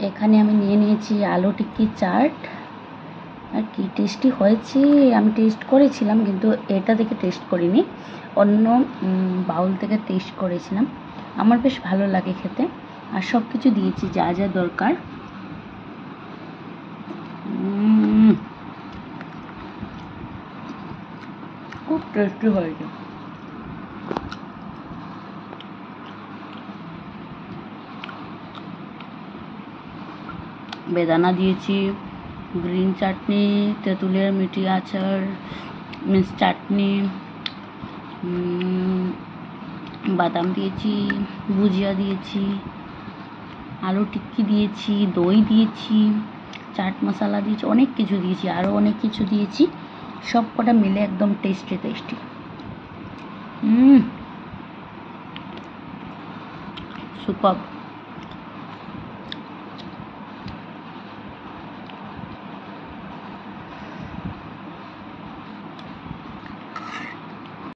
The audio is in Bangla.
এখানে আমি নিয়ে নিয়েছি আলু টিক্কি চাট। আর কি টেস্টি হয়েছে, আমি টেস্ট করেছিলাম কিন্তু এটা থেকে টেস্ট করিনি, অন্য বাউল থেকে টেস্ট করেছিলাম। আমার বেশ ভালো লাগে খেতে। আর সব কিছু দিয়েছি যা যা দরকার। খুব টেস্টি হয়েছে। বেদানা দিয়েছি, গ্রিন চাটনি, তেঁতুলের মিঠি আচার, মিক্স চাটনি, বাদাম দিয়েছি, ভুজিয়া দিয়েছি, আলু টিক্কি দিয়েছি, দই দিয়েছি, চাট মশলা দিয়েছি, অনেক কিছু দিয়েছি, আরও অনেক কিছু দিয়েছি। সব কটা মিলে একদম টেস্টি টেস্টি। সুপার।